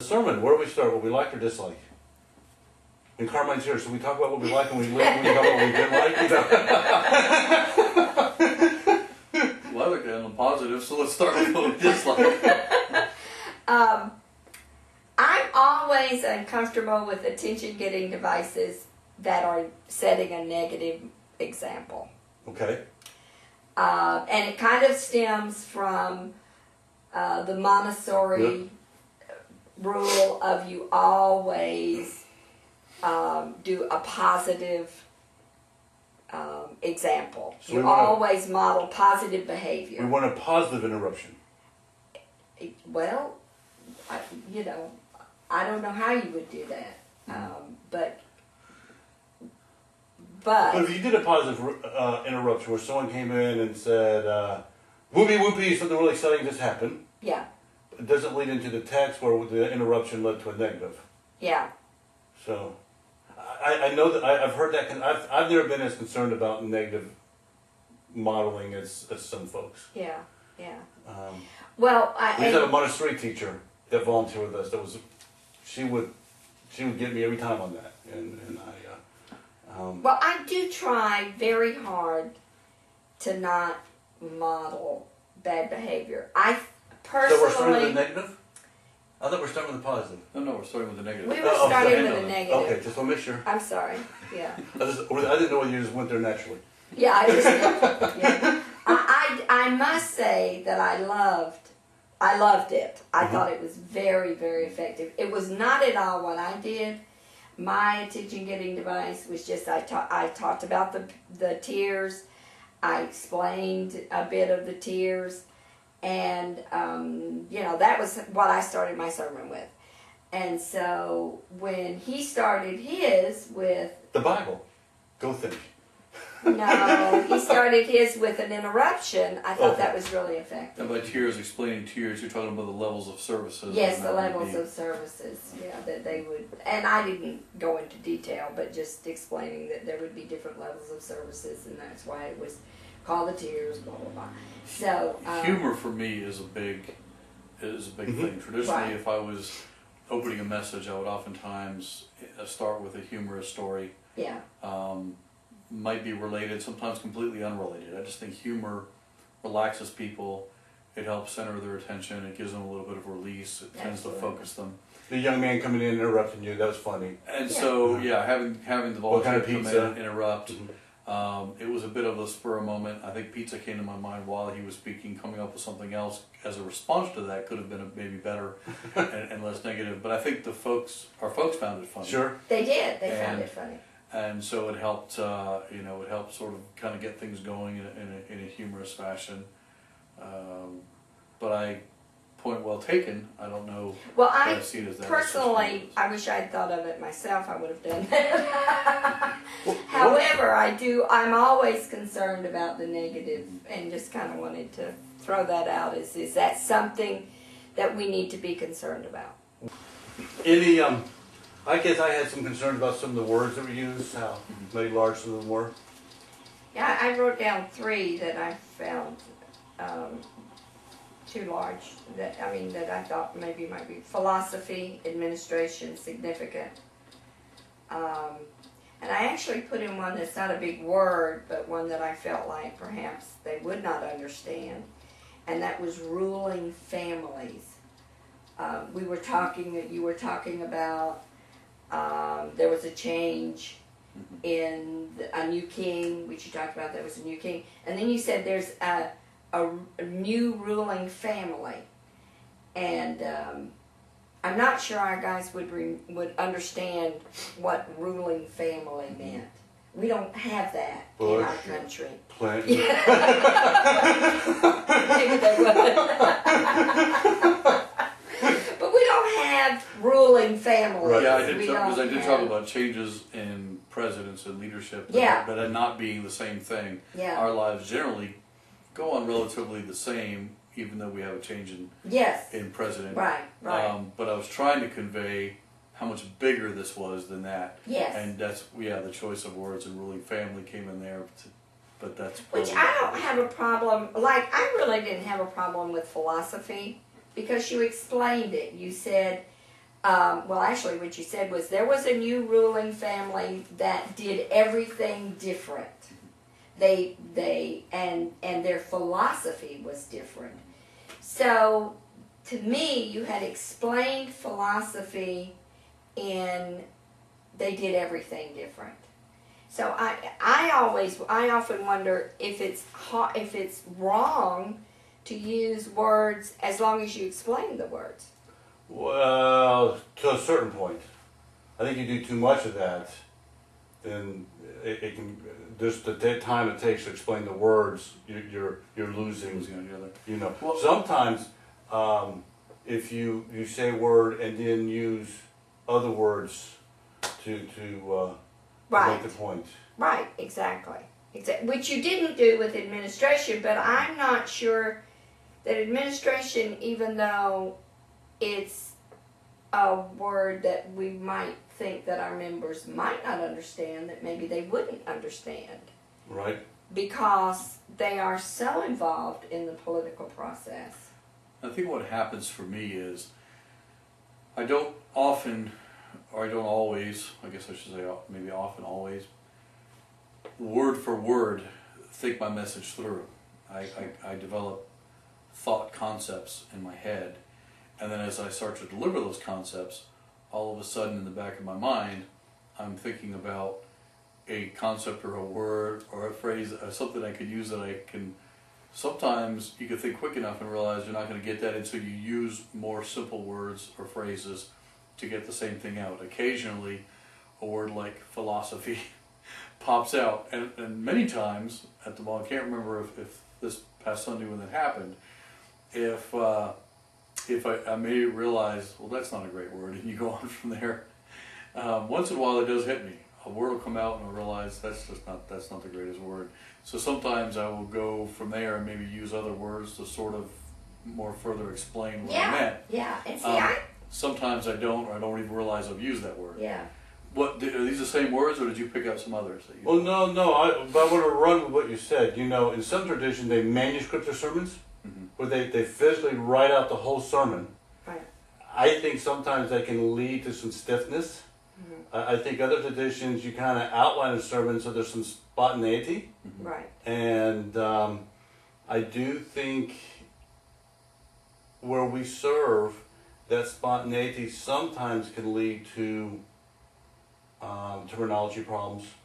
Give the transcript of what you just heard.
sermon, where do we start? What we like or dislike? And Carmine's here, so we talk about what we like and we talk about what we didn't like. Well, I look at it on the positive, so let's start with what we dislike. I'm always uncomfortable with attention-getting devices that are setting a negative example. Okay. And it kind of stems from the Montessori rule of you always do a positive example. So you always model positive behavior. We want a positive interruption. Well, I don't know how you would do that, but But if you did a positive interruption where someone came in and said, whoopee whoopee, something really exciting just happened. Yeah. It doesn't lead into the text where the interruption led to a negative. Yeah. So, I know that I've heard that. I've never been as concerned about negative modeling as some folks. Yeah. Yeah. We had a Montessori teacher that volunteered with us. She would get me every time on that, and well, I do try very hard to not model bad behavior. I personally. So we're starting with the negative? I thought we're starting with the positive. No, we're starting with the negative. We were starting with the negative. Okay, just want to make sure. I'm sorry. Yeah. I didn't know whether you just went there naturally. Yeah, I just. Yeah. I must say that I loved it. I thought it was very, very effective. It was not at all what I did. My attention-getting device was just I talked about the tears. I explained a bit of the tears, and that was what I started my sermon with. And so when he started his with the Bible, go think. No, he started his with an interruption. I thought that was really effective. And by tears, explaining tears, you're talking about the levels of services. Yes, the levels of services. Yeah, that they would, and I didn't go into detail, but just explaining that there would be different levels of services, and that's why it was called the tears, blah blah blah. So humor for me is a big thing. Traditionally, if I was opening a message, I would oftentimes start with a humorous story. Yeah. Might be related, sometimes completely unrelated. I just think humor relaxes people. It helps center their attention. It gives them a little bit of release. It tends to focus them. The young man coming in and interrupting you, that was funny. And so, having the volunteer come in and interrupt, it was a bit of a spur of moment. I think pizza came to my mind while he was speaking. Coming up with something else as a response to that could have been maybe better and less negative. But I think our folks found it funny. Sure. They did. They found it funny. And so it helped, it helped sort of kind of get things going in a humorous fashion. But point well taken. I don't know. Well, I see it as that personally, I wish I'd thought of it myself. I would have done that. However, I'm always concerned about the negative, and just kind of wanted to throw that out. Is that something that we need to be concerned about? I guess I had some concern about some of the words that were used, how maybe large some of them were. Yeah, I wrote down 3 that I found too large. That I thought maybe might be philosophy, administration, significant. And I actually put in one that's not a big word, but one that I felt like perhaps they would not understand, and that was ruling families. You were talking about. There was a change in a new king, which you talked about. There was a new king, and then you said there's a new ruling family, and I'm not sure our guys would understand what ruling family meant. We don't have that in our country. Plenty. Maybe they would. But we don't have ruling families. Right. Yeah, I did talk about changes in presidents and leadership, but it not being the same thing. Yeah. Our lives generally go on relatively the same, even though we have a change in president. Right. But I was trying to convey how much bigger this was than that. Yes. And that's the choice of words and ruling family came in there, but that's which I don't have a problem. Like, I really didn't have a problem with philosophy because you explained it. You said well, actually, what you said was there was a new ruling family that did everything different. And their philosophy was different. So, to me, you had explained philosophy in they did everything different. So I often wonder if it's wrong to use words as long as you explain the words. Well, to a certain point. I think you do too much of that, then it can. Just the time it takes to explain the words, you're losing. Losing on the other. You know, Well- sometimes if you say a word and then use other words to Right. make the point. Right, exactly. Which you didn't do with administration, but I'm not sure that administration, even though it's a word that we might think that our members might not understand, that maybe they wouldn't understand Right. because they are so involved in the political process. I think what happens for me is I don't often, or I don't always, I guess I should say maybe often, always, word for word, think my message through. I develop thought concepts in my head, and then as I start to deliver those concepts, all of a sudden in the back of my mind, I'm thinking about a concept or a word or a phrase or something I could use that I can. Sometimes you can think quick enough and realize you're not going to get that, and so you use more simple words or phrases to get the same thing out. Occasionally, a word like philosophy pops out, and many times at the mall, I can't remember if this past Sunday when that happened, if I may realize, well, that's not a great word, and you go on from there. Once in a while, it does hit me. A word will come out, and I'll realize that's not the greatest word. So sometimes I will go from there and maybe use other words to sort of more further explain what I meant. Yeah, and see, Sometimes I don't, or I don't even realize I've used that word. yeah. What are these the same words, or did you pick out some others? That you Well, no. But I want to run with what you said. You know, in some tradition, they manuscript their sermons, where they physically write out the whole sermon. Right. I think sometimes that can lead to some stiffness. I think other traditions, you kind of outline a sermon so there's some spontaneity. Right. And I do think where we serve, that spontaneity sometimes can lead to terminology problems.